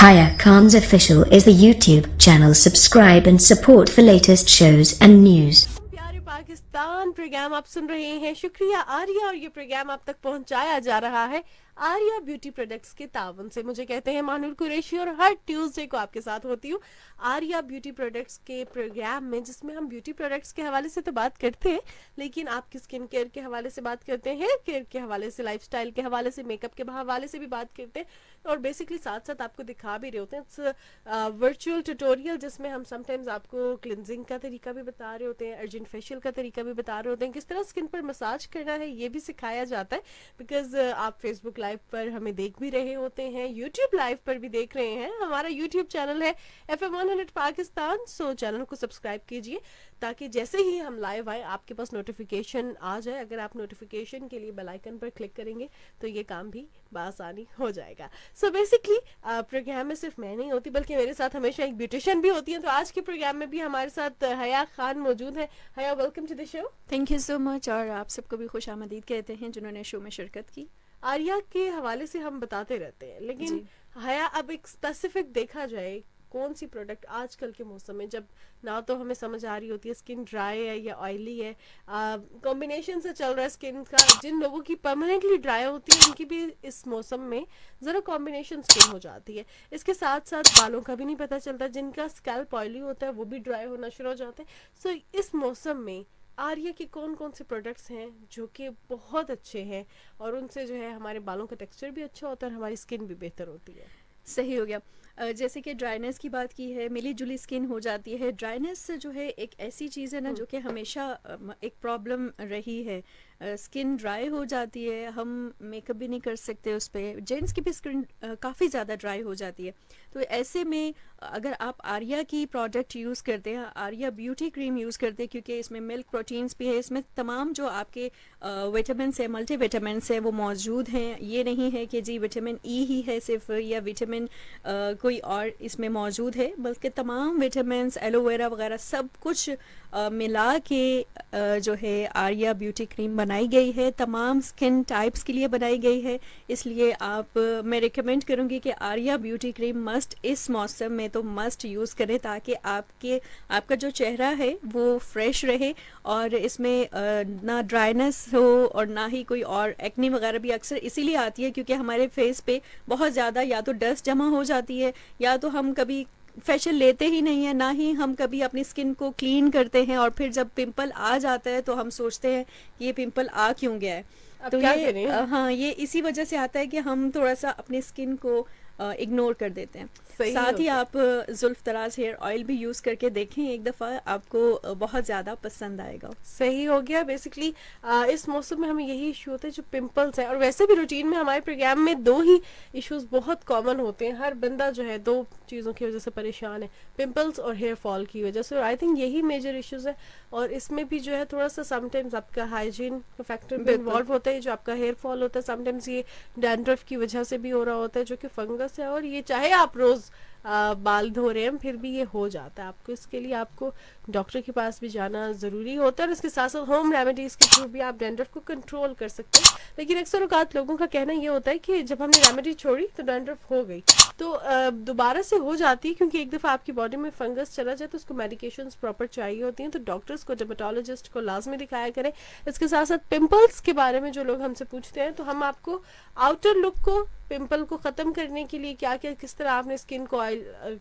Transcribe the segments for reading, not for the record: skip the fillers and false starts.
Haya Khan's Official is the YouTube channel. Subscribe and support for latest shows and news. प्यारे Pakistan programme आप सुन रहे हैं। शुक्रिया आर्या, और ये प्रोग्राम आप तक पहुंचाया जा रहा है आर्या ब्यूटी प्रोडक्ट्स के तावन से। मुझे कहते हैं मानूर कुरैशी और हर ट्यूसडे को आपके साथ होती हूँ आर्या ब्यूटी प्रोडक्ट्स के प्रोग्राम में, जिसमें हम ब्यूटी प्रोडक्ट्स के हवाले से तो बात करते हैं, लेकिन आपकी स्किन केयर के हवाले से बात करते हैं, हेयर केयर के हवाले से, लाइफस्टाइल के हवाले से, मेकअप के हवाले से भी बात करते हैं, और बेसिकली साथ साथ आपको दिखा भी रहे होते हैं। इट्स वर्चुअल ट्यूटोरियल जिसमें हम समटाइम्स आपको क्लिनजिंग का तरीका भी बता रहे होते हैं, अर्जेंट फेशियल का तरीका भी बता रहे होते हैं, किस तरह स्किन पर मसाज करना है ये भी सिखाया जाता है। बिकॉज आप फेसबुक लाइव पर हमें देख भी रहे होते हैं, यूट्यूब लाइव पर भी देख रहे हैं। हमारा यूट्यूब चैनल है FM 100 पाकिस्तान, सो चैनल को सब्सक्राइब कीजिए ताकि जैसे ही हम लाइव आए आपके पास नोटिफिकेशन आ जाए। अगर आप नोटिफिकेशन के लिए बेल आइकन पर क्लिक करेंगे तो ये काम भी बआसानी हो जाएगा। सो बेसिकली प्रोग्राम में सिर्फ मैं नहीं होती बल्कि मेरे साथ हमेशा एक ब्यूटिशियन भी होती है। तो आज के प्रोग्राम में भी हमारे साथ हया खान मौजूद है। Haya, welcome to the show. Thank you so much, और आप सबको भी खुश आमदीद कहते हैं जिन्होंने शो में शिरकत की। आर्या के हवाले से हम बताते रहते हैं, लेकिन हया अब एक स्पेसिफिक देखा जाए कौन सी प्रोडक्ट आजकल के मौसम में, जब ना तो हमें समझ आ रही होती है स्किन ड्राई है या ऑयली है, कॉम्बिनेशन से चल रहा है स्किन का। जिन लोगों की परमानेंटली ड्राई होती है उनकी भी इस मौसम में ज़रा कॉम्बिनेशन स्किन हो जाती है। इसके साथ साथ बालों का भी नहीं पता चलता, जिनका स्कैल्प ऑयली होता है वो भी ड्राई होना शुरू हो जाते हैं। सो इस मौसम में आर्या के कौन कौन से प्रोडक्ट्स हैं जो कि बहुत अच्छे हैं और उनसे जो है हमारे बालों का टेक्सचर भी अच्छा होता है और हमारी स्किन भी बेहतर होती है। सही हो गया। जैसे कि ड्राइनेस की बात की है, मिली जुली स्किन हो जाती है। ड्राइनेस जो है एक ऐसी चीज़ है ना जो कि हमेशा एक प्रॉब्लम रही है। स्किन ड्राई हो जाती है, हम मेकअप भी नहीं कर सकते उस पर। जेंट्स की भी स्किन काफ़ी ज़्यादा ड्राई हो जाती है। तो ऐसे में अगर आप आर्या की प्रोडक्ट यूज़ करते हैं, आर्या ब्यूटी क्रीम यूज़ करते हैं, क्योंकि इसमें मिल्क प्रोटीन्स भी है, इसमें तमाम जो आपके विटामिन है, मल्टी विटामिन है वो मौजूद हैं। ये नहीं है कि जी विटामिन ई ही है सिर्फ या विटामिन कोई और इसमें मौजूद है, बल्कि तमाम विटामिन, एलोवेरा वगैरह सब कुछ मिला के जो है आर्या ब्यूटी क्रीम बनाई गई है। तमाम स्किन टाइप्स के लिए बनाई गई है, इसलिए आप मैं रिकमेंड करूँगी कि आर्या ब्यूटी क्रीम मस्ट इस मौसम में तो मस्ट यूज़ करें, ताकि आपका जो चेहरा है वो फ्रेश रहे और इसमें ना ड्राइनेस हो और ना ही कोई और एक्ने वगैरह भी अक्सर इसीलिए आती है क्योंकि हमारे फेस पे बहुत ज़्यादा या तो डस्ट जमा हो जाती है या तो हम कभी फेशियल लेते ही नहीं है, ना ही हम कभी अपनी स्किन को क्लीन करते हैं, और फिर जब पिंपल आ जाता है तो हम सोचते हैं कि ये पिंपल आ क्यों गया है। तो ये हाँ, ये इसी वजह से आता है कि हम थोड़ा सा अपनी स्किन को इग्नोर कर देते हैं। साथ ही आप जुल्फ दराज हेयर ऑयल भी यूज़ करके देखें एक दफ़ा, आपको बहुत ज़्यादा पसंद आएगा। सही हो गया। बेसिकली इस मौसम में हमें यही इशू होता है जो पिंपल्स है, और वैसे भी रूटीन में हमारे प्रोग्राम में दो ही इश्यूज बहुत कॉमन होते हैं। हर बंदा जो है दो चीज़ों की वजह से परेशान है, पिंपल्स और हेयर फॉल की वजह से। आई थिंक यही मेजर इश्यूज है, और इसमें भी जो है थोड़ा सा समटाइम्स आपका हाइजीन का फैक्टर भी इन्वॉल्व होता है। जो आपका हेयर फॉल होता है समटाइम्स ये डैंड्रफ की वजह से भी हो रहा होता है, जो कि फंगस है, और ये चाहे आप रोज़ बाल धो रहे हैं फिर भी ये हो जाता है आपको। इसके लिए आपको डॉक्टर के पास भी जाना ज़रूरी होता है, और इसके साथ साथ होम रेमेडीज़ के थ्रू भी आप डैंड्रफ को कंट्रोल कर सकते हैं। लेकिन अक्सर औकात लोगों का कहना ये होता है कि जब हमने रेमेडी छोड़ी तो डैंड्रफ हो गई, तो दोबारा से हो जाती है, क्योंकि एक दफ़ा आपकी बॉडी में फंगस चला जाए तो उसको मेडिकेशंस प्रॉपर चाहिए होती हैं। तो डॉक्टर्स को, डर्मेटोलॉजिस्ट को लाजमी दिखाया करें। इसके साथ साथ पिंपल्स के बारे में जो लोग हमसे पूछते हैं, तो हम आपको आउटर लुक को, पिंपल को ख़त्म करने के लिए क्या क्या, किस तरह आपने स्किन को ऑयल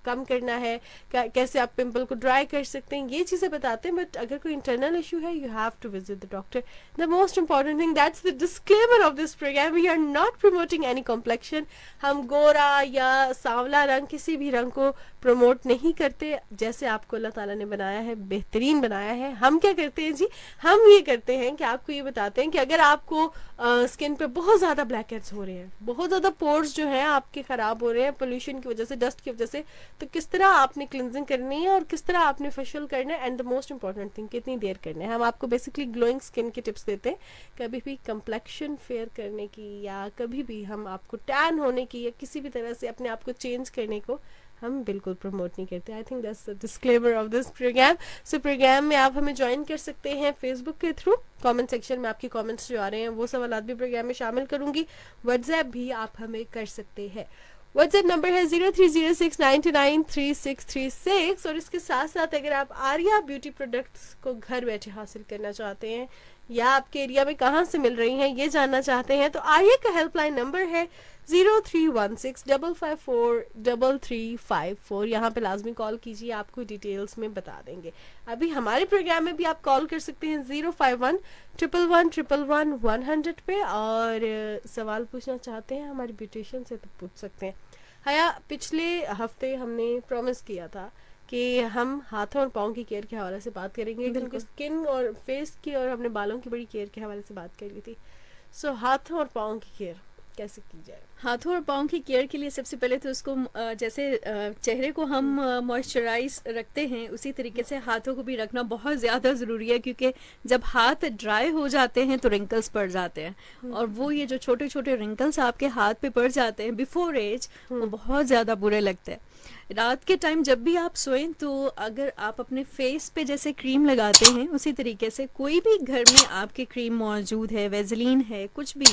कम करना है, कैसे आप पिंपल को ड्राई कर सकते हैं, ये चीज़ें बताते हैं। बट अगर कोई इंटरनल इशू है, you have to visit the doctor. The most important thing, that's the disclaimer of this program, we are not promoting any complexion. हम गोरा या सांवला रंग, किसी भी रंग को प्रमोट नहीं करते। जैसे आपको अल्लाह ताला ने बनाया है, बेहतरीन बनाया है। हम क्या करते हैं जी, हम ये करते हैं कि आपको ये बताते हैं कि अगर आपको स्किन पे बहुत ज़्यादा ब्लैक हेड्स हो रहे हैं, बहुत ज़्यादा पोर्स जो हैं आपके ख़राब हो रहे हैं पोल्यूशन की वजह से, डस्ट की वजह से, तो किस तरह आपने क्लिनजिंग करनी है और किस तरह आपने फेशियल करना है, and the most important thing कितनी देर करना है। हम आपको बेसिकली ग्लोइंग स्किन के टिप्स देते हैं। कभी भी कंप्लेक्शन फेयर करने की या कभी भी हम आपको टैन होने की या किसी भी तरह से अपने आप को चेंज करने को हम बिल्कुल प्रमोट नहीं करते। I think that's the disclaimer of this program. So program में आप हमें ज्वाइन कर सकते हैं फेसबुक के थ्रू। कमेंट सेक्शन में आपके कमेंट्स जो आ रहे हैं वो सवालात भी प्रोग्राम में शामिल करूंगी। व्हाट्सएप भी आप हमें कर सकते हैं। व्हाट्सएप नंबर है 0306993636 और इसके साथ साथ अगर आप आर्या ब्यूटी प्रोडक्ट्स को घर बैठे हासिल करना चाहते हैं या आपके एरिया में कहाँ से मिल रही हैं ये जानना चाहते हैं तो आर्या का हेल्पलाइन नंबर है 0316554334। यहाँ पे लाजमी कॉल कीजिए, आपको डिटेल्स में बता देंगे। अभी हमारे प्रोग्राम में भी आप कॉल कर सकते हैं 051-111-100 पे और सवाल पूछना चाहते हैं हमारे ब्यूटिशियन से तो पूछ सकते हैं। हया, पिछले हफ्ते हमने प्रॉमिस किया था कि हम हाथों और पाँव की केयर के हवाले से बात करेंगे, क्योंकि स्किन और फेस की और अपने बालों की बड़ी केयर के हवाले से बात कर ली थी। सो हाथों और पाँव की केयर कैसे की जाए? हाथों और पाँव की केयर के लिए सबसे पहले तो उसको जैसे चेहरे को हम मॉइस्चराइज रखते हैं उसी तरीके से हाथों को भी रखना बहुत ज़्यादा ज़रूरी है, क्योंकि जब हाथ ड्राई हो जाते हैं तो रिंकल्स पड़ जाते हैं और वो ये जो छोटे छोटे रिंकल्स आपके हाथ पे पड़ जाते हैं बिफोर एज, वो बहुत ज़्यादा बुरे लगते हैं। रात के टाइम जब भी आप सोएं तो अगर आप अपने फेस पे जैसे क्रीम लगाते हैं उसी तरीके से कोई भी घर में आपके क्रीम मौजूद है, वेजलीन है, कुछ भी,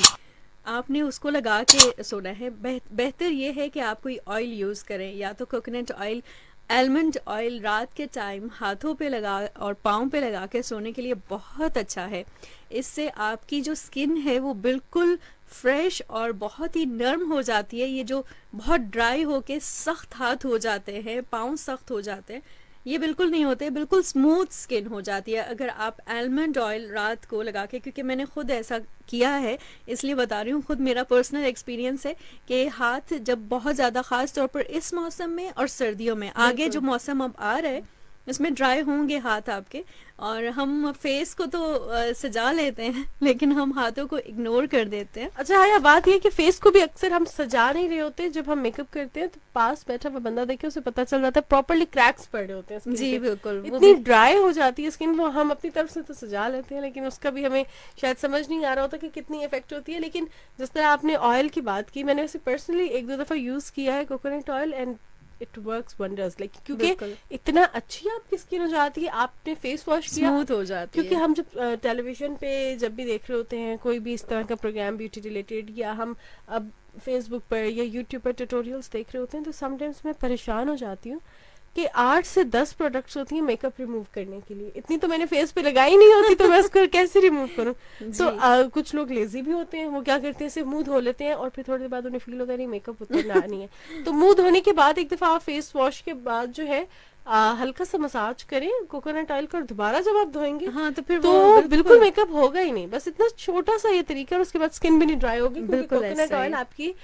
आपने उसको लगा के सोना है। बेहतर ये है कि आप कोई ऑयल यूज़ करें, या तो कोकोनट ऑयल, आलमंड ऑयल रात के टाइम हाथों पे लगा और पाँव पे लगा के सोने के लिए बहुत अच्छा है। इससे आपकी जो स्किन है वो बिल्कुल फ्रेश और बहुत ही नर्म हो जाती है। ये जो बहुत ड्राई होके सख्त हाथ हो जाते हैं, पाँव सख्त हो जाते हैं, ये बिल्कुल नहीं होते, बिल्कुल स्मूथ स्किन हो जाती है अगर आप आलमंड ऑयल रात को लगा के, क्योंकि मैंने खुद ऐसा किया है इसलिए बता रही हूँ, खुद मेरा पर्सनल एक्सपीरियंस है कि हाथ जब बहुत ज़्यादा ख़ास तौर पर इस मौसम में और सर्दियों में, आगे जो मौसम अब आ रहा है इसमें ड्राई होंगे हाथ आपके, और हम फेस को तो सजा लेते हैं लेकिन हम हाथों को इग्नोर कर देते हैं। अच्छा हाँ, बात ये कि फेस को भी अक्सर हम सजा नहीं रहे होते, जब हम मेकअप करते हैं तो पास बैठा हुआ बंदा देखे उसे पता चल जाता है प्रॉपर्ली क्रैक्स पड़े होते हैं। जी बिल्कुल, इतनी ड्राई हो जाती है स्किन, वो हम अपनी तरफ से तो सजा लेते हैं लेकिन उसका भी हमें शायद समझ नहीं आ रहा होता कि कितनी इफेक्ट होती है। लेकिन जिस तरह आपने ऑयल की बात की, मैंने वैसे पर्सनली 1-2 दफा यूज किया है coconut oil and it works wonders, like क्योंकि इतना अच्छी आपकी स्किन हो जाती है, आपने फेस वॉश किया स्मूथ हो जाती क्योंकि है। हम जब टेलीविजन पे जब भी देख रहे होते हैं कोई भी इस तरह का प्रोग्राम ब्यूटी रिलेटेड, या हम अब फेसबुक पर या यूट्यूब पर ट्यूटोरियल्स देख रहे होते हैं, तो समटाइम्स मैं परेशान हो जाती हूँ कि 8 से 10 प्रोडक्ट्स होती हैं मेकअप रिमूव करने के लिए। इतनी तो मैंने फेस पे लगाई नहीं होती तो मैं उसको कैसे रिमूव करूँ? तो कुछ लोग लेजी भी होते हैं, वो क्या करते हैं, सिर्फ मुंह धो लेते हैं और फिर थोड़ी देर बाद उन्हें फील होता है नहीं मेकअप उतना नहीं है, तो मुंह धोने के बाद एक दफा आप फेस वॉश के बाद जो है हल्का सा मसाज करें कोकोनट ऑयल का, दोबारा जब आप धोएंगे हाँ तो फिर तो वो बिल्कुल मेकअप होगा ही नहीं। बस इतना छोटा सा ये तरीका है, उसके बाद स्किन भी नहीं ड्राई होगी, क्योंकि बिल्कुल कोकोनट ऐसा ही। ऑयल आपकी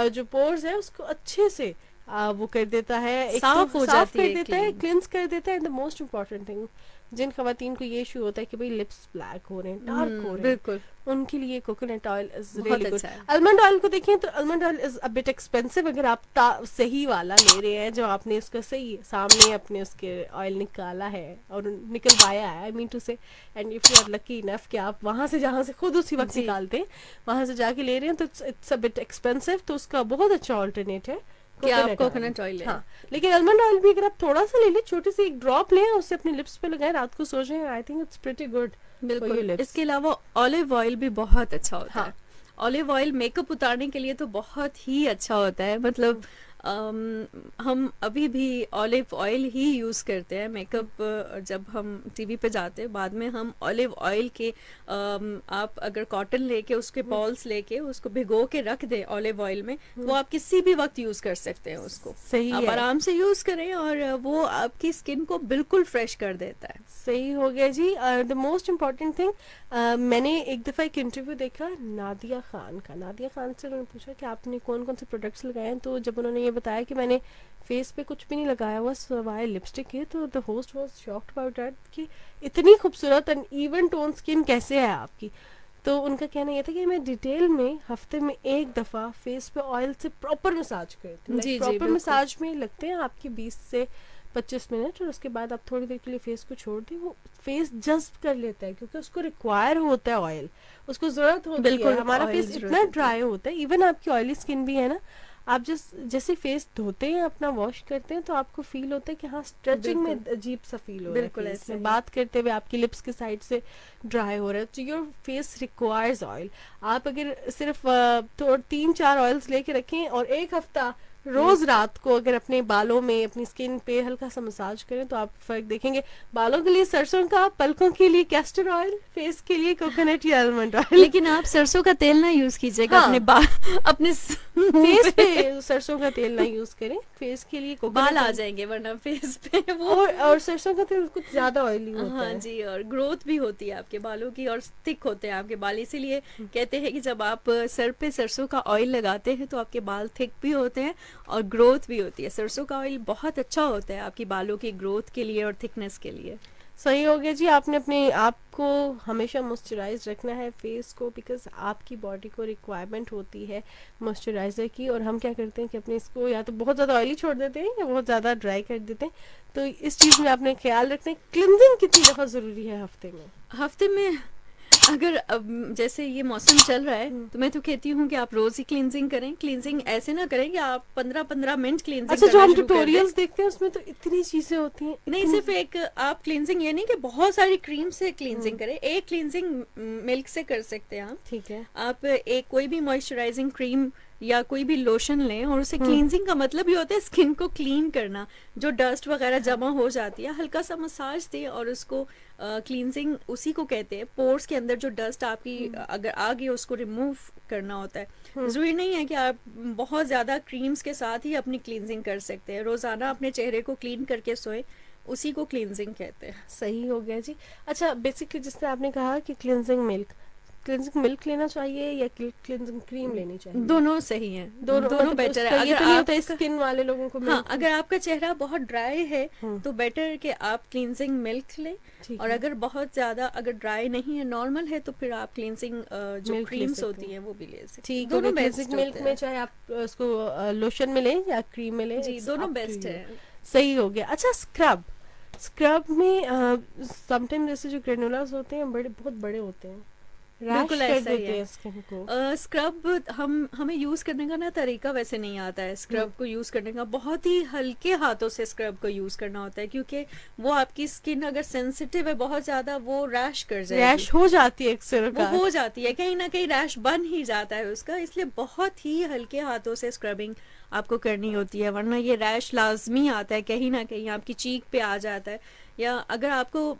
जो पोर्स है उसको अच्छे से वो कर देता है, एक साफ तो हो साफ जाती कर है, देता है, clean। क्लिंस कर देता है। And the most important thing, जिन खवातीन को ये इशू होता है कि भाई लिप्स ब्लैक हो रहे हैं, डार्क हो रहे हैं, बिल्कुल उनके लिए कोकोनट ऑयल इज बहुत रियली गुड। अच्छा है। आलमंड ऑयल को देखें तो almond oil is a bit expensive, अगर आप सही वाला ले रहे हैं, जो आपने उसका सही सामने अपने उसके ऑयल निकाला है और निकल पाया है, I mean to say, and if you are lucky enough कि आप वहां से जहां से खुद उसी वक्त जी। निकालते हैं वहां से जाके ले रहे हैं, तो इट्स अ बिट एक्सपेंसिव, तो उसका बहुत अच्छा ऑल्टरनेट है कि आप coconut कोकोनट ऑयल लें। हाँ, लेकिन आलमंड ऑयल भी अगर आप थोड़ा सा ले लें, छोटी सी एक ड्रॉप लें, उससे अपने लिप्स पे लगाएं, रात को सो जाएं, I think it's pretty good. बिल्कुल। इसके अलावा ऑलिव ऑयल भी बहुत अच्छा होता है। ऑलिव ऑयल मेकअप उतारने के लिए तो बहुत ही अच्छा होता है, मतलब हम अभी भी ऑलिव ऑयल ही यूज़ करते हैं मेकअप जब हम टीवी पे जाते हैं, बाद में हम ऑलिव ऑयल के आप अगर कॉटन लेके उसके बॉल्स लेके उसको भिगो के रख दें ऑलिव ऑयल में, वो आप किसी भी वक्त यूज़ कर सकते हैं उसको, सही आप है, आराम से यूज़ करें और वो आपकी स्किन को बिल्कुल फ्रेश कर देता है। सही हो गया जी। द मोस्ट इम्पॉर्टेंट थिंग, मैंने एक दफ़ा एक इंटरव्यू देखा नादिया खान का। नादिया खान से उन्होंने पूछा कि आपने कौन कौन से प्रोडक्ट्स लगाए हैं, तो जब उन्होंने ये बताया कि मैंने फेस पे कुछ भी नहीं लगाया हुआ सिवाय लिपस्टिक के, तो the host was shocked about that कि इतनी खूबसूरत एंड इवन टोन स्किन कैसे है आपकी। तो उनका कहना ये था कि मैं डिटेल में हफ्ते में एक दफ़ा फेस पे ऑयल से प्रॉपर मसाज करती हूँ। जी, जी, प्रॉपर बिल्कुल। मसाज में लगते हैं आपके 20 से 25 मिनट, और उसके बाद आप थोड़ी देर के लिए फेस को छोड़ दें, वो फेस जज्ब कर लेता है, क्योंकि उसको रिक्वायर होता है ऑयल, उसको जरूरत होती बिल्कुल, है। हमारा oil फेस जरूरत इतना होती है। ड्राई होता है, इवन आपकी ऑयली स्किन भी है ना, आप जैसे फेस धोते हैं, अपना वॉश करते हैं, तो आपको फील होता है कि हाँ स्ट्रेचिंग में अजीब सा फील हो रहा है, बिल्कुल face ऐसे में ही। बात करते हुए आपकी लिप्स की साइड से ड्राई हो रहा है, तो योर फेस रिक्वायर्स ऑयल। आप अगर सिर्फ 3-4 ऑयल्स लेके रखें और एक हफ्ता रोज रात को अगर अपने बालों में अपनी स्किन पे हल्का सा मसाज करें तो आप फर्क देखेंगे। बालों के लिए सरसों का, पलकों के लिए कैस्टर ऑयल, फेस के लिए कोकोनट या आलमंड ऑयल। लेकिन आप सरसों का तेल ना यूज कीजिएगा हाँ। अपने बाल अपने फेस पे सरसों का तेल ना यूज करें, फेस के लिए बाल कोकोनट आ जाएंगे वरना फेस पे वो। और सरसों का तेल कुछ ज्यादा ऑयली होता हाँ है। जी, और ग्रोथ भी होती है आपके बालों की और थिक होते हैं आपके बाल, इसीलिए कहते हैं कि जब आप सर पे सरसों का ऑयल लगाते हैं तो आपके बाल थिक भी होते हैं और ग्रोथ भी होती है। सरसों का ऑयल बहुत अच्छा होता है आपकी बालों की ग्रोथ के लिए और थिकनेस के लिए। सही हो गया जी। आपने अपने आप को हमेशा मॉइस्चराइज रखना है फेस को, बिकॉज आपकी बॉडी को रिक्वायरमेंट होती है मॉइस्चराइजर की। और हम क्या करते हैं कि अपने इसको या तो बहुत ज़्यादा ऑयली छोड़ देते हैं या बहुत ज़्यादा ड्राई कर देते हैं। तो इस चीज़ में आपने ख्याल रखना है। क्लिनजिंग कितनी दफ़ा ज़रूरी है हफ्ते में? हफ्ते में अगर अब जैसे ये मौसम चल रहा है तो मैं तो कहती हूँ कि आप रोज ही क्लींजिंग करें। क्लींजिंग ऐसे ना करें कि आप 15-15 मिनट क्लींजिंग अच्छा, जो हम ट्यूटोरियल्स देखते हैं उसमें तो इतनी चीज़ें होती हैं। नहीं, सिर्फ एक आप क्लींजिंग ये नहीं कि बहुत सारी क्रीम से क्लींजिंग करें, एक क्लींजिंग मिल्क से कर सकते हैं आप। ठीक है। आप एक कोई भी मॉइस्चराइजिंग क्रीम या कोई भी लोशन लें और उसे क्लींजिंग का मतलब ये होता है स्किन को क्लीन करना, जो डस्ट वगैरह जमा हो जाती है हल्का सा मसाज दें और उसको क्लींजिंग उसी को कहते हैं। पोर्स के अंदर जो डस्ट आपकी अगर आ गई उसको रिमूव करना होता है। जरूरी नहीं है कि आप बहुत ज्यादा क्रीम्स के साथ ही अपनी क्लींजिंग कर सकते हैं। रोजाना अपने चेहरे को क्लीन करके सोए, उसी को क्लींजिंग कहते हैं। सही हो गया जी। अच्छा, बेसिकली जिस तरह आपने कहा कि क्लिनजिंग मिल्क लेना चाहिए या क्लिनजिंग क्रीम लेनी चाहिए? दोनों सही हैं, दोनों मतलब बेटर है। उसका ये अगर तो नहीं होता आपका- स्किन वाले लोगों को हाँ, milk- अगर आपका चेहरा बहुत ड्राई है हम्म। तो बेटर कि आप क्लींजिंग मिल्क लें। ठीक और है। अगर बहुत ज्यादा अगर ड्राई नहीं है, नॉर्मल है, तो फिर आप क्लींजिंग जो मिल्क ले क्रीम्स सकते होती हैं। हैं वो भी ले सकते हैं। ठीक, दोनों क्लिनजिंग बेस्ट मिल्क होते में हैं। चाहे आप उसको लोशन में लें या क्रीम में लें, जी, it's दोनों up to बेस्ट you। है। सही हो गया। अच्छा, स्क्रब में समटाइम जैसे जो ग्रेनुलास होते हैं बहुत बड़े होते हैं, रैश बिल्कुल कर ऐसा ही देते है। हैं स्किन को। स्क्रब हमें यूज करने का ना तरीका वैसे नहीं आता है। स्क्रब को यूज करने का बहुत ही हल्के हाथों से स्क्रब को यूज करना होता है, क्योंकि वो आपकी स्किन अगर सेंसिटिव है बहुत ज्यादा, वो रैश कर जाएगी। रैश हो जाती है अक्सर वो हो जाती है, कहीं ना कहीं रैश बन ही जाता है उसका। इसलिए बहुत ही हल्के हाथों से स्क्रबिंग आपको करनी होती है, वरना ये रैश लाजमी आता है, कहीं ना कहीं आपकी चीक पे आ जाता है। या अगर आपको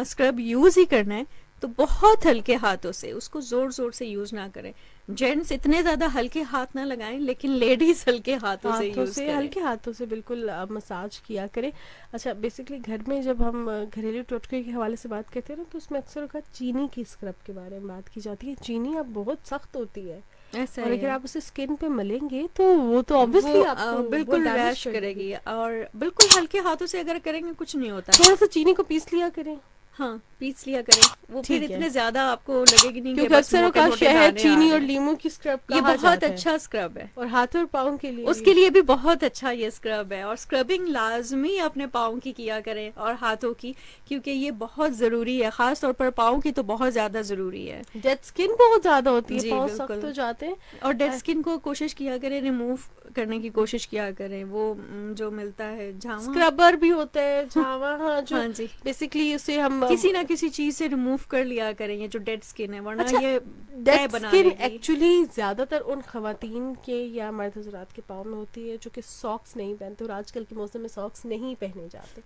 स्क्रब यूज ही करना है तो बहुत हल्के हाथों से, उसको जोर जोर से यूज ना करें। जेंट्स इतने ज्यादा हल्के हाथ ना लगाएं, लेकिन लेडीज हल्के हाथों से यूज करें। हल्के हाथों से बिल्कुल मसाज किया करें। अच्छा, बेसिकली घर में जब हम घरेलू टोटके के हवाले से बात करते हैं ना, तो उसमें अक्सर का चीनी की स्क्रब के बारे में बात की जाती है। चीनी अब बहुत सख्त होती है ऐसा और ही अगर है। आप उसे स्किन पे मलेंगे तो वो तो ऑब्वियसली वो, आपको बिल्कुल वो damage रैश कर देगी। करेगी। और बिल्कुल हल्के हाथों से अगर करेंगे कुछ नहीं होता। थोड़ा सा चीनी को पीस लिया करें। हाँ, पीस लिया करें, वो फिर ठीक है। इतने ज्यादा आपको लगेगी नहीं कि क्योंकि बस अक्सर मोटे का मोटे शहद, दाने आ चीनी रहे और हैं। लीमू की स्क्रब ये कहा बहुत जाता है। अच्छा स्क्रब है और हाथ और पाँव के लिए उसके लिए भी बहुत अच्छा ये स्क्रब है। और स्क्रबिंग लाजमी अपने पाँव की किया करें और हाथों की, क्योंकि ये बहुत जरूरी है। खास तौर पर पाँव की तो बहुत ज्यादा जरूरी है। डेड स्किन बहुत ज्यादा होती है, जी, पाँव बिल्कुल। सख्त हो जाते हैं। और डेड स्किन को कोशिश किया करें, रिमूव करने की कोशिश किया करें। वो जो मिलता है झावा, स्क्रबर भी होता है, झावा, हाँ, जो हाँ जी, बेसिकली उसे हम किसी ना किसी चीज से रिमूव कर लिया करें ये जो डेड स्किन है, वरना अच्छा, ये डेड बना स्किन लेगी। एक्चुअली ज्यादातर उन खवातीन के या मर्द हजरात के पाँव में होती है जो कि सॉक्स नहीं पहनते। और आजकल के मौसम में सॉक्स नहीं पहने जाते,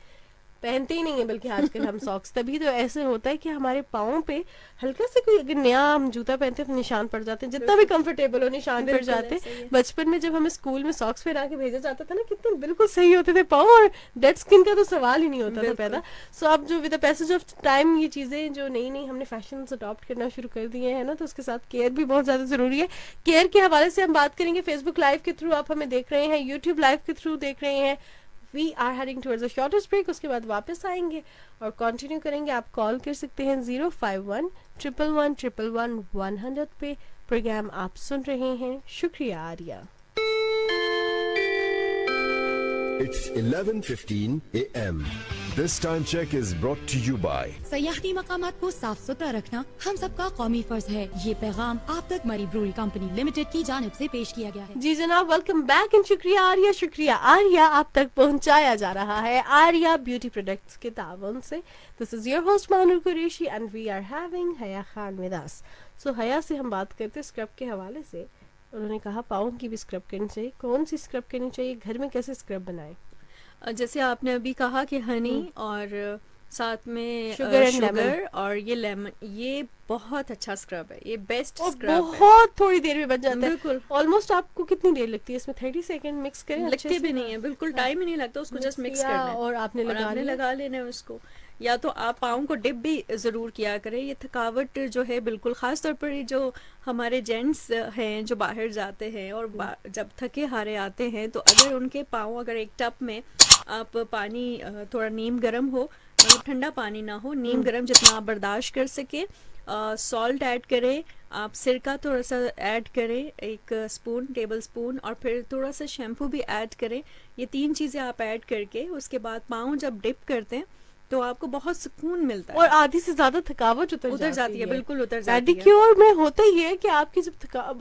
पहनते ही नहीं है बल्कि आजकल हम सॉक्स। तभी तो ऐसे होता है कि हमारे पाँव पे हल्का से कोई अगर नया हम जूता पहनते हैं तो निशान पड़ जाते हैं, जितना भी कंफर्टेबल हो निशान पड़ बिल्कुल जाते ऐसा ही है। हैं। बचपन में जब हमें स्कूल में सॉक्स पहना के भेजा जाता था ना, कितने बिल्कुल सही होते थे पाँव, और डेड स्किन का तो सवाल ही नहीं होता था बिल्कुल। पैदा। सो अब जो with the passage of time ये चीज़ें जो नई नई हमने फैशन अडॉप्ट करना शुरू कर दिए हैं ना, तो उसके साथ केयर भी बहुत ज़्यादा ज़रूरी है। केयर के हवाले से हम बात करेंगे। फेसबुक लाइव के थ्रू आप हमें देख रहे हैं, यूट्यूब लाइव के थ्रू देख रहे हैं। We are heading towards a shortest break, उसके बाद वापस आएंगे और कंटिन्यू करेंगे। आप कॉल कर सकते हैं 051-111-111-100 पे। प्रोग्राम आप सुन रहे हैं शुक्रिया Arya. It's 11:15 a.m. This time check is brought to you by सयाहती मकामात को साफ सुथरा रखना हम सबका कौमी फर्ज है। ये पैगाम आप तक मरी ब्रूरी कंपनी लिमिटेड की जानिब से पेश किया गया है। जी जनाब, वेलकम बैक इन शुक्रिया आर्या आप तक पहुंचाया जा रहा है आर्या ब्यूटी प्रोडक्ट्स के तावन से। This is your host Manoor Qureshi and we are having Haya Khan with us. सो हया से हम बात करते हैं स्क्रब के हवाले से उन्होंने कहा पाँव की भी स्क्रब करनी चाहिए। कौन सी स्क्रब करनी चाहिए, घर में कैसे स्क्रब बनाएं? जैसे आपने अभी कहा कि हनी और साथ में शुगर एंड शुगर और ये लेमन, ये बहुत अच्छा स्क्रब है, ये बेस्ट और स्क्रब है। बहुत थोड़ी देर में बन जाता है। बिल्कुल। ऑलमोस्ट आपको कितनी देर लगती है इसमें? 30 सेकंड मिक्स करें अच्छे लगते से। भी नहीं है, बिल्कुल टाइम ही नहीं लगता उसको, जस्ट मिक्स किया करना है और आपने और लगा आपने लिया। लगा लेना है उसको। या तो आप पाँव को डिप भी ज़रूर किया करें। ये थकावट जो है बिल्कुल, ख़ास तौर पर ये जो हमारे जेंट्स हैं जो बाहर जाते हैं और जब थके हारे आते हैं, तो अगर उनके पाँव अगर एक टब में आप पानी थोड़ा नीम गर्म हो, मतलब ठंडा पानी ना हो, नीम गर्म जितना आप बर्दाश्त कर सके, सॉल्ट ऐड करें, आप सिरका थोड़ा सा ऐड करें, 1 स्पून टेबल स्पून, और फिर थोड़ा सा शैम्पू भी ऐड करें। ये 3 चीज़ें आप ऐड करके उसके बाद पाँव जब डिप करते हैं तो आपको बहुत सुकून मिलता है और आधी से ज्यादा थकावट उतर जाती है, बिल्कुल उतर जाती है। पेडिक्योर में होता ही है कि आपकी जब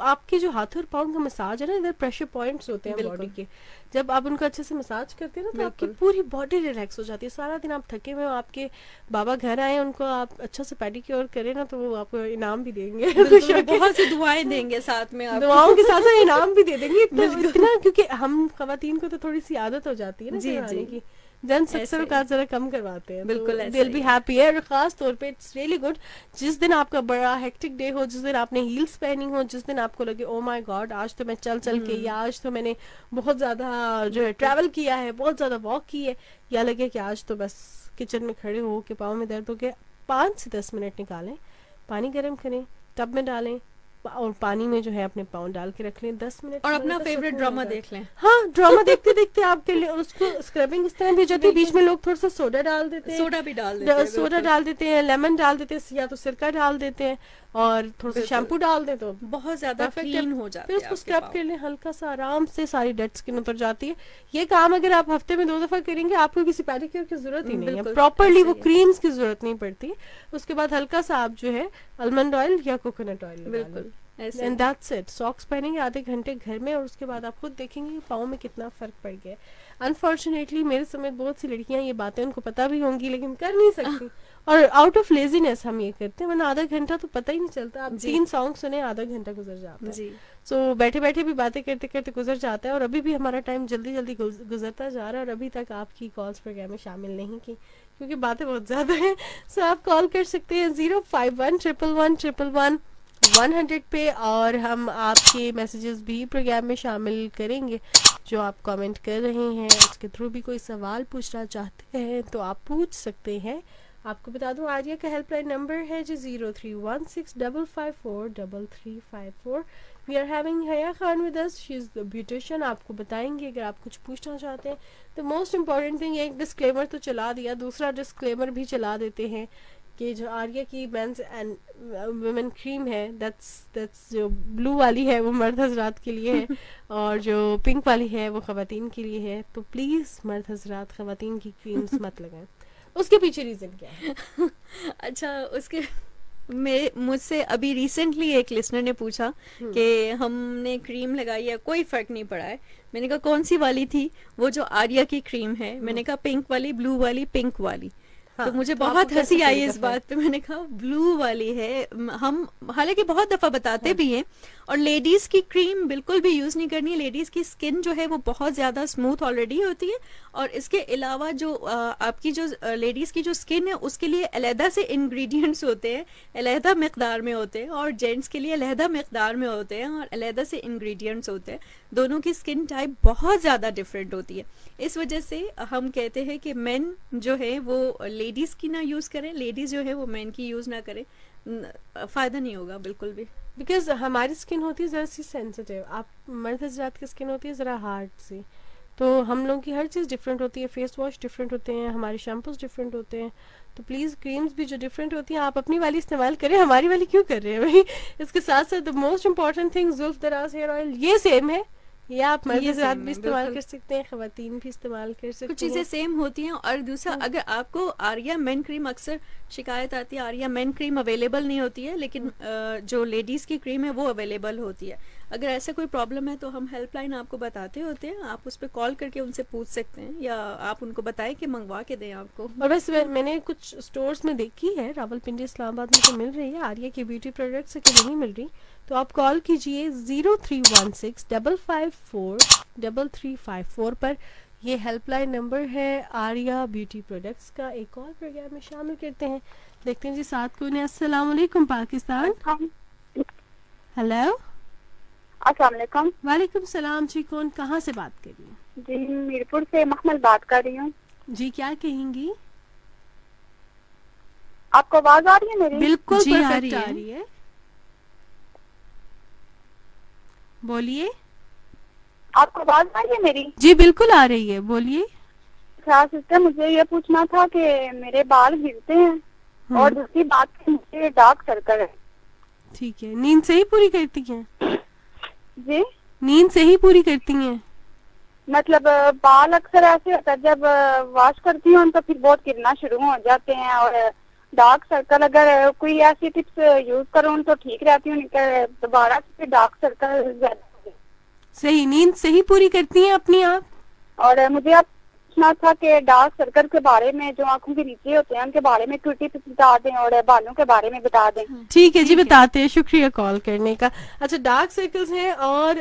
आपके जो हाथों और पाँव का मसाज है ना, इधर प्रेशर पॉइंट्स होते हैं बिल्कुल। बॉडी के, जब आप उनको अच्छे से मसाज करते हैं ना, तो आपकी बिल्कुल। पूरी बॉडी रिलैक्स हो जाती है। सारा दिन आप थके हुए हो, आपके बाबा घर आए, उनको आप अच्छा से पेडिक्योर करें ना, तो वो आपको इनाम भी देंगे। बिल्कुल, बहुत सी दुआएं देंगे साथ में आपको। दुआओं के साथ साथ इनाम भी दे देंगे। इतना क्योंकि हम खवातीन को तो थोड़ी सी आदत हो जाती है ना जी, करवाने जी। की, जेंट्स ऐसे अक्सर ही। औकात जरा कम करवाते हैं। बिल्कुल ऐसे दिल भी ही। हैप्पी है। और खास तौर पे इट्स रियली गुड जिस दिन आपका बड़ा हेक्टिक डे हो, जिस दिन आपने हील्स पहनी हो, जिस दिन आपको लगे ओ माय गॉड आज तो मैं चल चल के, या आज तो मैंने बहुत ज्यादा जो है ट्रैवल किया है, बहुत ज्यादा वॉक की है, या लगे कि आज तो बस किचन में खड़े हो के पाँव में दर्द हो गया, 5 से 10 मिनट निकालें, पानी गर्म करें, टब में डालें और पानी में जो है अपने पाँव डाल के रख लें 10 मिनट और में, अपना तो फेवरेट सुकून ड्रामा आता है। देख लें। हाँ, ड्रामा देखते देखते आपके लिए उसको स्क्रबिंग इस तरह भी हो जाती है। बीच में लोग थोड़ा सा सोडा डाल देते हैं, सोडा भी डाल देते हैं, सोडा बिल्कुल। डाल देते हैं, लेमन डाल देते हैं, या तो सिरका डाल देते हैं और थोड़ा सा बिल्कुल। शैम्पू डाल दे तो बहुत ज्यादा perfect है। क्लीन हो जाते फिर हैं उसको आपके स्क्रब पाँव। कर लें हल्का सा, आराम से सारी डेड स्किन उतर जाती है। ये काम अगर आप हफ्ते में 2 दफा करेंगे, आपको किसी पेडिक्योर की जरूरत ही नहीं है, बिल्कुल, प्रॉपरली ऐसे वो ही है। क्रीम्स की जरूरत नहीं पड़ती। उसके बाद हल्का सा आप जो है आलमंड ऑयल या कोकोनट ऑयल बिल्कुल ऐसे एंड दैट्स इट। सॉक्स पहनेंगे आधे घंटे घर में और उसके बाद आप खुद देखेंगे कि पाँव में कितना फर्क पड़ गया है। अनफॉर्चुनेटली मेरे समेत बहुत सी लड़कियां ये बातें उनको पता भी होंगी लेकिन कर नहीं सकती, और आउट ऑफ लेजीनेस हम ये करते हैं, वरना आधा घंटा तो पता ही नहीं चलता। आप जी। 3 सॉन्ग सुने, आधा घंटा गुजर जाता है। जी। सो बैठे बैठे भी बातें करते करते गुजर जाता है, और अभी भी हमारा टाइम जल्दी जल्दी गुजरता जा रहा है, और अभी तक आपकी कॉल्स प्रोग्राम में शामिल नहीं की क्योंकि बातें बहुत ज़्यादा हैं। सो आप कॉल कर सकते हैं 0511111 पे, और हम आपके मैसेजेस भी प्रोग्राम में शामिल करेंगे। जो आप कमेंट कर रहे हैं उसके थ्रू भी कोई सवाल पूछना चाहते हैं तो आप पूछ सकते हैं। आपको बता दूं आर्या का हेल्पलाइन नंबर है जो 0316554334। We are having Haya Khan with us, she is the beautician. आपको बताएंगे अगर आप कुछ पूछना चाहते हैं तो मोस्ट इम्पॉर्टेंट थिंग, एक डिस्क्लेमर तो चला दिया, दूसरा डिस्क्लेमर भी चला देते हैं कि जो आर्या की मेंस एंड वुमेन क्रीम है, दैट्स जो ब्लू वाली है वो मर्द हजरात के लिए है और जो पिंक वाली है वो खवातीन के लिए है। तो प्लीज़ मर्द हजरात खवातीन की क्रीम्स मत लगाएं। उसके पीछे रीज़न क्या है? अच्छा, उसके मुझसे अभी रिसेंटली एक लिसनर ने पूछा कि हमने क्रीम लगाई है, कोई फर्क नहीं पड़ा है। मैंने कहा कौन सी वाली थी? वो जो आर्या की क्रीम है। मैंने कहा पिंक वाली, ब्लू वाली, पिंक वाली। हाँ, तो मुझे तो आपको बहुत कैसे हंसी आई फील इस करता है? बात पे। मैंने कहा ब्लू वाली है। हम हालांकि बहुत दफा बताते भी हैं, और लेडीज की क्रीम बिल्कुल भी यूज नहीं करनी है। लेडीज की स्किन जो है वो बहुत ज्यादा स्मूथ ऑलरेडी होती है, और इसके अलावा जो आपकी जो लेडीज की जो स्किन है उसके लिए अलहदा से इंग्रेडिएंट्स होते हैं, अलहदा मिकदार में होते हैं, और जेंट्स के लिए अलहदा मिकदार में होते हैं और अलहदा से इंग्रेडिएंट्स होते हैं। दोनों की स्किन टाइप बहुत ज़्यादा डिफरेंट होती है। इस वजह से हम कहते हैं कि मेन जो है वो लेडीज़ की ना यूज़ करें, लेडीज़ जो है वो मेन की यूज़ ना करें, फ़ायदा नहीं होगा बिल्कुल भी। बिकॉज हमारी स्किन होती है ज़रा सी सेंसिटिव, आप मर्द हजरात की स्किन होती है ज़रा हार्ड सी, तो हम लोगों की हर चीज़ डिफरेंट होती है। फेस वॉश डिफरेंट होते हैं, हमारे शैम्पूज डिफरेंट होते हैं, तो प्लीज़ क्रीम्स भी जो डिफरेंट होती हैं आप अपनी वाली इस्तेमाल करें, हमारी वाली क्यों कर रहे हैं भाई। इसके साथ साथ द मोस्ट इंपॉर्टेंट थिंग जुल्फ दराज हेयर ऑयल, ये सेम है, ये आप मर्द ये हजरात same भी है, इस्तेमाल बिल्कुल। कर सकते हैं, खवातीन भी इस्तेमाल कर सकते हैं। कुछ चीज़ें सेम होती हैं। और दूसरा, अगर आपको आर्या मेन क्रीम, अक्सर शिकायत आती है आर्या मेन क्रीम अवेलेबल नहीं होती है, लेकिन जो लेडीज़ की क्रीम है वो अवेलेबल होती है। अगर ऐसा कोई प्रॉब्लम है तो हम हेल्पलाइन आपको बताते होते हैं, आप उस पर कॉल करके उनसे पूछ सकते हैं, या आप उनको बताएं कि मंगवा के दें आपको। और वैसे मैंने कुछ स्टोर्स में देखी है, रावलपिंडी इस्लामाबाद में तो मिल रही है आर्या की ब्यूटी प्रोडक्ट्स, कि नहीं मिल रही तो आप कॉल कीजिए 0316-554-3354 पर। ये हेल्पलाइन नंबर है आर्या ब्यूटी प्रोडक्ट्स का। एक और प्रोग्राम में शामिल करते हैं, देखते हैं जी साथ कौन है। अस्सलाम वालेकुम पाकिस्तान। हेलो, अस्सलाम वालेकुम। वालेकुम सलाम जी, कौन कहाँ से बात कर रही हैं? जी मीरपुर से महमल बात कर रही हूँ। जी क्या कहेंगी? आपको आवाज आ रही है मेरी? बिल्कुल जी, आ परफेक्ट रही आ है। रही है, बोलिए। आपको आवाज आ रही है मेरी? जी बिल्कुल आ रही है, बोलिए। अच्छा सिस्टर, मुझे ये पूछना था कि मेरे बाल गिरते हैं और दूसरी बात कि मुझे डार्क सर्कल है। ठीक है, नींद से ही पूरी करती हैं? जी नींद से ही पूरी करती हैं? मतलब बाल अक्सर ऐसे होता है जब वॉश करती हूँ तो फिर बहुत गिरना शुरू हो जाते हैं। और डार्क सर्कल अगर कोई ऐसी टिप्स यूज करूँ तो ठीक रहती हूँ, नहीं दोबारा से डार्क सर्कल ज्यादा। सही, नींद से ही पूरी करती हैं अपनी आप? और मुझे आप पूछना था कि डार्क सर्कल के बारे में, जो आंखों के नीचे होते हैं उनके बारे में कोई टिप्स बता दें और बालों के बारे में बता दें। ठीक है जी, बताते हैं, शुक्रिया कॉल करने का। अच्छा, डार्क सर्कल्स हैं और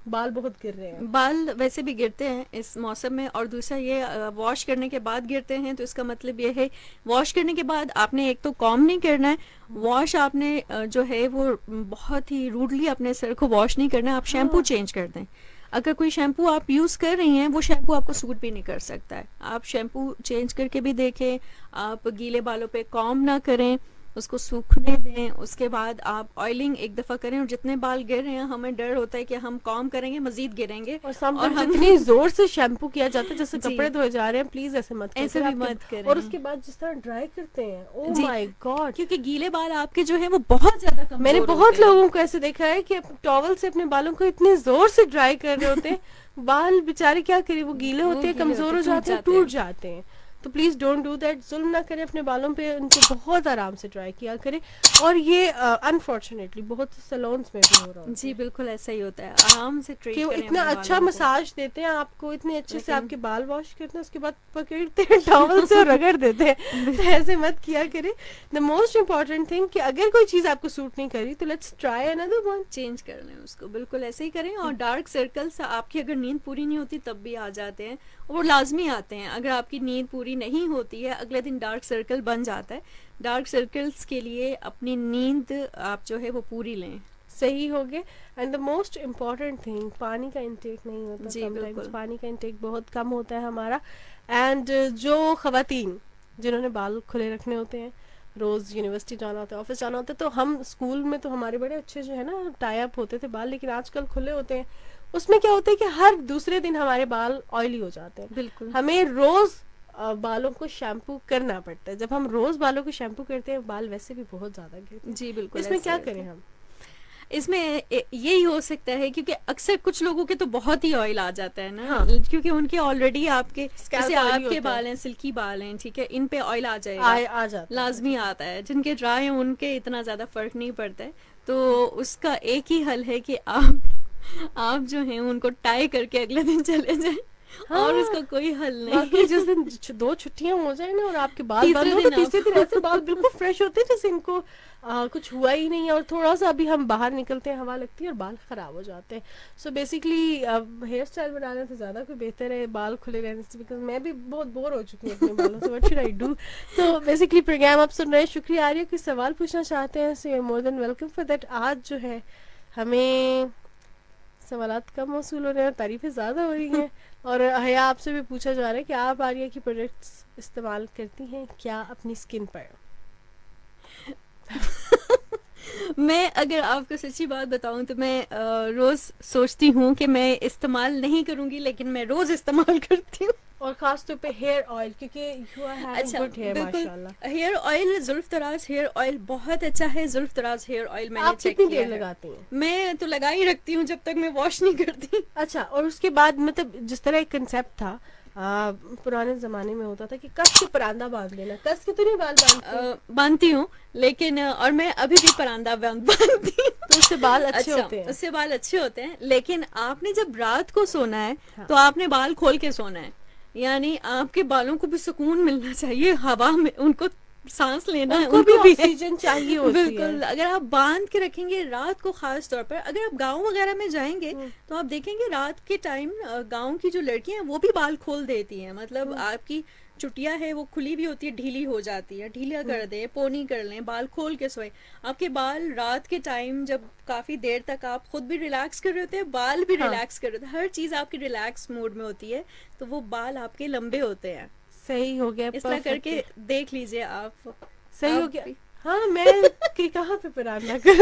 बाल बहुत गिर रहे हैं। बाल वैसे भी गिरते हैं इस मौसम में, और दूसरा ये वॉश करने के बाद गिरते हैं, तो इसका मतलब ये है वॉश करने के बाद आपने एक तो कॉम्ब नहीं करना है, वॉश आपने जो है वो बहुत ही रूडली अपने सर को वॉश नहीं करना है, आप शैम्पू चेंज कर दें। अगर कोई शैम्पू आप यूज़ कर रही हैं वो शैम्पू आपको सूट भी नहीं कर सकता है, आप शैम्पू चेंज करके भी देखें। आप गीले बालों पे कॉम्ब ना करें, उसको सूखने दें, उसके बाद आप ऑयलिंग एक दफ़ा करें। और जितने बाल गिर रहे हैं हमें डर होता है कि हम कॉम्ब करेंगे मजीद गिरेंगे, और हम जितनी जोर से शैम्पू किया जाता है जैसे जी। कपड़े धोए जा रहे हैं, प्लीज ऐसे मत करें। ऐसे भी आपके- मत करें। और उसके बाद जिस तरह ड्राई करते हैं, ओह जी। माय गॉड, क्योंकि गीले बाल आपके जो है वो बहुत ज्यादा कमजोर मैंने होते बहुत हैं। लोगों को ऐसे देखा है कि टॉवल से अपने बालों को इतने जोर से ड्राई कर रहे होते हैं, बाल बेचारे क्या करें, वो गीले होते हैं, गीले कमजोर हो होते हैं, जाते हैं, टूट जाते हैं। तो प्लीज डोंट डू दैट, जुल्म ना करें अपने बालों पे, उनको बहुत आराम से ड्राई किया करें। और ये अनफॉर्चुनेटली बहुत सैलून्स में भी हो रहा है जी बिल्कुल ऐसा ही होता है, आराम से ट्रीट कि वो करें इतना अपने अच्छा बालों को। मसाज देते हैं आपको, इतने अच्छे से लेकिन- आपके बाल वॉश करते हैं, उसके बाद पकड़ते हैं टॉवल से और रगड़ देते हैं। तो ऐसे मत किया करें। द मोस्ट इम्पोर्टेंट थिंग कि अगर कोई चीज आपको सूट नहीं करी तो let's try another one. Change कर लें उसको, बिल्कुल ऐसे ही करें। और डार्क सर्कल्स आपकी अगर नींद पूरी नहीं होती तब भी आ जाते हैं, वो लाजमी आते हैं। अगर आपकी नींद पूरी नहीं होती है अगले दिन डार्क सर्कल बन जाता है। डार्क सर्कल्स के लिए अपनी नींद आप जो है वो पूरी लें। सही हो गए। And the most important thing, पानी का इंटेक नहीं होता, जी, sometimes बिल्कुल। पानी का इंटेक बहुत कम होता है हमारा। एंड जो खवातीन जिन्होंने बाल खुले रखने होते हैं, रोज यूनिवर्सिटी जाना होता है, ऑफिस जाना होता है, तो हम स्कूल में तो हमारे बड़े अच्छे जो है ना टाई अप होते थे बाल, लेकिन आजकल खुले होते हैं। उसमें क्या होता है कि हर दूसरे दिन हमारे बाल ऑयली हो जाते हैं। बिल्कुल हमें रोज बालों को शैम्पू करना पड़ता है। जब हम रोज बालों को शैम्पू करते हैं, बाल वैसे भी बहुत ज्यादा गिरते हैं। जी बिल्कुल इसमें ऐसा क्या है। करें हम? इसमें यही हो सकता है क्योंकि अक्सर कुछ लोगों के तो बहुत ही ऑयल आ जाता है ना, हाँ। क्योंकि उनके ऑलरेडी आपके Scalp जैसे oily आपके होता है। बाल हैं, सिल्की बाल हैं, ठीक है, इन पे ऑयल आ जाएगा, आ जाता है। लाजमी आता है। जिनके ड्राई हैं उनके इतना ज्यादा फर्क नहीं पड़ता है। तो उसका एक ही हल है कि आप जो हैं उनको टाई करके अगले दिन चले जाएं। हाँ। और उसका कोई हल नहीं। बाकी जिस दिन 2 छुट्टियां हो जाए ना और आपके बाल तीसरे बंद हो, तो दिन तीसरे दिन ऐसे बाल बिल्कुल फ्रेश होते हैं जैसे इनको कुछ हुआ ही नहीं है। और थोड़ा सा अभी हम बाहर निकलते हैं, हवा लगती है और बाल खराब हो जाते हैं। सो बेसिकली हेयर स्टाइल बनाने से ज्यादा कोई बेहतर है बाल खुले रहने से, बिकॉज मैं भी बहुत बोर हो चुकी हूँ अपने बालों से। What should I do? So basically program आप सुन रहे हैं। शुक्रिया आर्य, कोई सवाल पूछना चाहते हैं so you are more than welcome for that. आज जो है हमें सवालात कम मौसूल हो रहे हैं और तारीफें ज़्यादा हो रही हैं। और हया आपसे भी पूछा जा रहा है कि आप आर्या की प्रोडक्ट्स इस्तेमाल करती हैं क्या अपनी स्किन पर? मैं अगर आपको सच्ची बात बताऊं तो मैं रोज सोचती हूँ कि मैं इस्तेमाल नहीं करूंगी, लेकिन मैं रोज इस्तेमाल करती हूँ। और खास तौर पे हेयर ऑयल, क्योंकि you are having good hair माशाल्लाह। हेयर ऑयल, जुल्फ दराज हेयर ऑयल बहुत अच्छा है। जुल्फ दराज हेयर ऑयल मैंने आप चेक कितनी किया देर है। लगाती हैं? मैं तो लगा ही रखती हूँ जब तक मैं वॉश नहीं करती। अच्छा, और उसके बाद मतलब जिस तरह एक कंसेप्ट था पुराने जमाने में होता था कि कस के परांदा बांध लेना, कस के तो नहीं बाल बांधते? बांधती हूँ, लेकिन और मैं अभी भी परांदा बांधती हूँ, तो उससे बाल अच्छे अच्छा, होते हैं। उससे बाल अच्छे होते हैं। लेकिन आपने जब रात को सोना है हाँ। तो आपने बाल खोल के सोना है, यानी आपके बालों को भी सुकून मिलना चाहिए, हवा में उनको सांस लेना है, उनको भी है। ऑक्सीजन चाहिए होती है। बिल्कुल, अगर आप बांध के रखेंगे रात को, खास तौर पर अगर आप गांव वगैरह में जाएंगे तो आप देखेंगे रात के टाइम गांव की जो लड़कियां हैं वो भी बाल खोल देती हैं, मतलब आपकी चुटिया है वो खुली भी होती है, ढीली हो जाती है, ढीला कर दें, पोनी कर लें, बाल खोल के सोए। आपके बाल रात के टाइम जब काफी देर तक आप खुद भी रिलैक्स कर रहे होते हैं, बाल भी रिलैक्स कर रहे होते हैं, हर चीज आपकी रिलैक्स मोड में होती है, तो वो बाल आपके लंबे होते हैं। सही हो गया, इस तरह करके देख लीजिए आप। सही हो आप गया। भी। हाँ, मैं कि कहाँ पे परांदा कर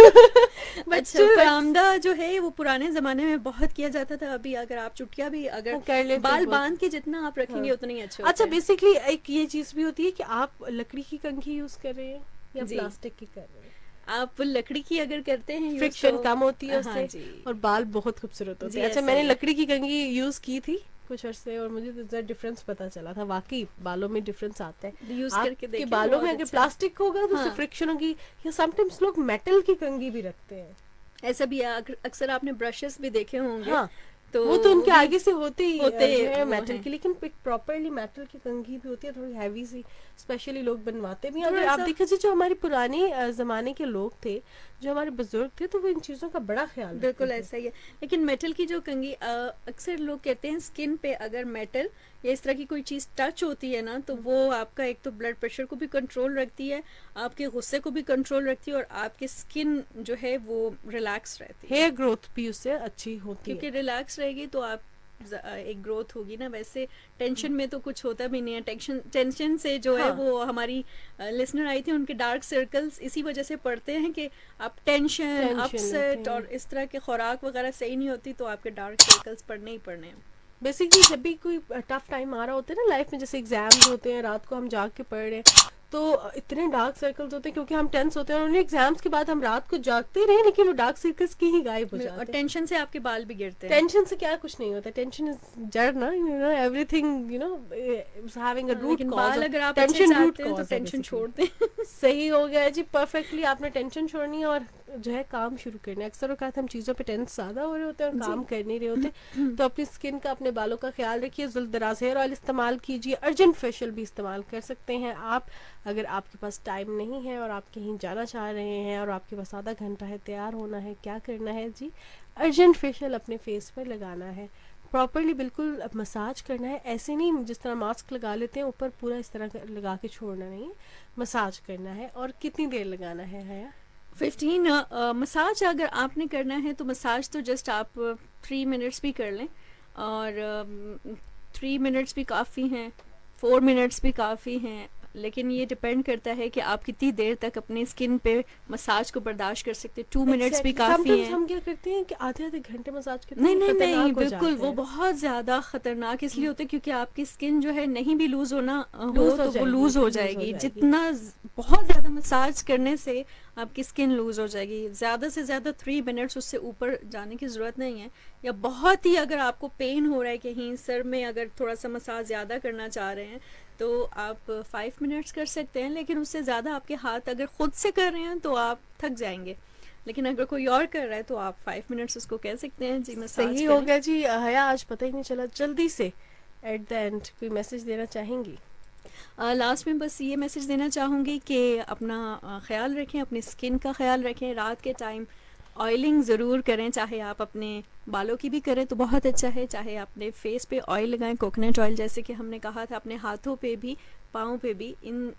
अच्छा, परामदा जो है वो पुराने जमाने में बहुत किया जाता था। अभी अगर आप चुटिया भी अगर कर लेते बाल बहुत। बांध के जितना आप रखेंगे उतना ही अच्छा अच्छा, होता है। बेसिकली एक ये चीज भी होती है कि आप लकड़ी की कंघी यूज कर रहे हैं या जी। प्लास्टिक की कर रहे हैं, आप लकड़ी की अगर करते हैं use फ्रिक्शन तो- कम होती है हाँ उससे, जी। और बाल बहुत खूबसूरत होते जी, हैं। अच्छा, ऐसा मैंने ही। लकड़ी की कंघी यूज की थी कुछ अर्से और मुझे तो डिफरेंस पता चला था, वाकई बालों में डिफरेंस आता है। यूज आपके करके देखिए, बालों में बहुत अगर अच्छा। प्लास्टिक होगा तो उससे हाँ। फ्रिक्शन होगी, या समटाइम्स लोग मेटल की कंघी भी रखते हैं। ऐसा भी है, अक्सर आपने ब्रशेस भी देखे होंगे। हाँ, तो वो तो उनके भी- आगे से होते ही होते जो है वो मेटल हैं। की, लेकिन प्रॉपरली मेटल की कंघी भी होती है, थोड़ी हैवी सी, स्पेशली लोग बनवाते भी हैं। अगर थोड़ा आप सा- देखिए जो हमारे पुराने जमाने के लोग थे, जो हमारे बुजुर्ग थे, तो वो इन चीजों का बड़ा ख्याल बिल्कुल रखते थे। ऐसा ही है। लेकिन मेटल की जो कंघी अक्सर लोग कहते हैं स्किन पे अगर मेटल या इस तरह की कोई चीज टच होती है ना, तो वो आपका एक तो ब्लड प्रेशर को भी कंट्रोल रखती है, आपके गुस्से को भी कंट्रोल रखती है, और आपकी स्किन जो है वो रिलैक्स रहती है। हेयर ग्रोथ भी उससे अच्छी होती क्योंकि है। रिलैक्स रहेगी तो आप एक ग्रोथ होगी ना। वैसे टेंशन में तो कुछ होता भी नहीं है, टेंशन से जो है हाँ। वो हमारी लिसनर आई थी, उनके डार्क सर्कल्स इसी वजह से पड़ते हैं कि आप टेंशन, Tension अपसेट होते हैं। और इस तरह के खुराक वगैरह सही नहीं होती तो आपके डार्क सर्कल्स पड़ने ही पड़ने हैं। बेसिकली जब भी कोई टफ टाइम आ रहा होता है ना लाइफ में, जैसे एग्जाम्स होते हैं, रात को हम जाग के पढ़ रहे हैं, तो इतने डार्क सर्कल्स होते हैं क्योंकि हम टेंस होते हैं, और उन एग्जाम्स के बाद हम रात को जागते रहे, लेकिन वो डार्क सर्कल्स की ही गायब हो और जाते हैं। टेंशन से आपके बाल भी गिरते हैं। टेंशन से क्या कुछ नहीं होता, टेंशन इज जड़ ना, एवरीथिंग हैविंग अ रूट लेकिन कॉज। बाल अगर आप अच्छे चाहते हैं तो टेंशन छोड़ दें। सही हो गया जी, परफेक्टली। आपने टेंशन छोड़नी है और जो है काम शुरू करना है। अक्सर औकात हम चीज़ों पे टेंस ज़्यादा हो रहे होते हैं और काम कर नहीं रहे होते, तो अपनी स्किन का, अपने बालों का ख्याल रखिए। जुल्दराज हेयर ऑयल इस्तेमाल कीजिए, अर्जेंट फेशियल भी इस्तेमाल कर सकते हैं आप। अगर आपके पास टाइम नहीं है और आप कहीं जाना चाह रहे हैं और आपके पास आधा घंटा है, तैयार होना है, क्या करना है जी, अर्जेंट फेशियल अपने फेस पर लगाना है, प्रॉपरली बिल्कुल मसाज करना है। ऐसे नहीं जिस तरह मास्क लगा लेते हैं ऊपर पूरा इस तरह लगा के छोड़ना नहीं है, मसाज करना है। और कितनी देर लगाना है हया? 15 मसाज अगर आपने करना है तो मसाज तो जस्ट आप 3 मिनट्स भी कर लें, और 3 मिनट्स भी काफ़ी हैं, 4 मिनट्स भी काफ़ी हैं, लेकिन ये डिपेंड करता है कि आप कितनी देर तक अपनी स्किन पे मसाज को बर्दाश्त कर सकते हैं। 2 मिनट्स भी काफ़ी Sometimes हैं। हम क्या करते हैं कि आधे आधे घंटे मसाज करते नहीं हैं, नहीं खतरनाक नहीं, हो बिल्कुल जाते वो हैं। बहुत ज्यादा खतरनाक इसलिए होते हैं क्योंकि आपकी स्किन जो है नहीं भी लूज होना हो लूज हो तो वो जाएगी, लूज हो लूज हो जाएगी। जाएगी। जितना बहुत ज्यादा मसाज करने से आपकी स्किन लूज हो जाएगी। ज्यादा से ज्यादा 3 मिनट्स, उससे ऊपर जाने की जरूरत नहीं है। या बहुत ही अगर आपको पेन हो रहा है कहीं सर में, अगर थोड़ा सा मसाज ज्यादा करना चाह रहे हैं तो आप 5 मिनट्स कर सकते हैं, लेकिन उससे ज़्यादा आपके हाथ अगर खुद से कर रहे हैं तो आप थक जाएंगे। लेकिन अगर कोई और कर रहा है तो आप 5 मिनट्स उसको कह सकते हैं जी मसाज सही हो गया जी। हया आज पता ही नहीं चला, जल्दी से एट द एंड कोई मैसेज देना चाहेंगी? लास्ट में बस ये मैसेज देना चाहूँगी कि अपना ख्याल रखें, अपनी स्किन का ख्याल रखें। रात के टाइम ऑयलिंग ज़रूर करें, चाहे आप अपने बालों की भी करें तो बहुत अच्छा है, चाहे अपने फेस पे ऑयल लगाएं, कोकोनट ऑयल जैसे कि हमने कहा था, अपने हाथों पे भी, पाँव पे भी। इन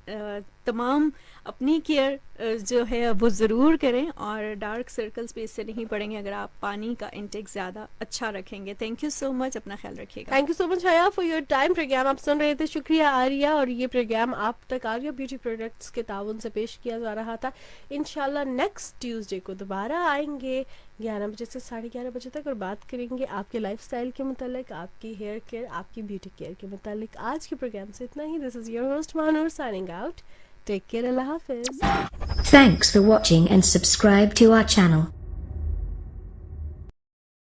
तमाम अपनी केयर जो है वो ज़रूर करें, और डार्क सर्कल्स भी इससे नहीं पड़ेंगे अगर आप पानी का इंटेक ज़्यादा अच्छा रखेंगे। थैंक यू सो मच, अपना ख्याल रखिएगा। थैंक यू सो मच हया फॉर योर टाइम। प्रोग्राम आप सुन रहे थे, शुक्रिया आर्या। और ये प्रोग्राम आप तक आर्या ब्यूटी प्रोडक्ट्स के ताउन से पेश किया जा रहा था। इंशाल्लाह नेक्स्ट ट्यूसडे को दोबारा आएंगे 11 बजे से 11:30 बजे तक, और बात करेंगे आपके लाइफस्टाइल के मुतालिक, आपकी हेयर केयर, आपकी ब्यूटी केयर के मुतालिक। आज के प्रोग्राम से इतना ही। This is your host Mahanoor signing out. Take care, अल्लाह हाफिज। Thanks for watching and subscribe to our channel.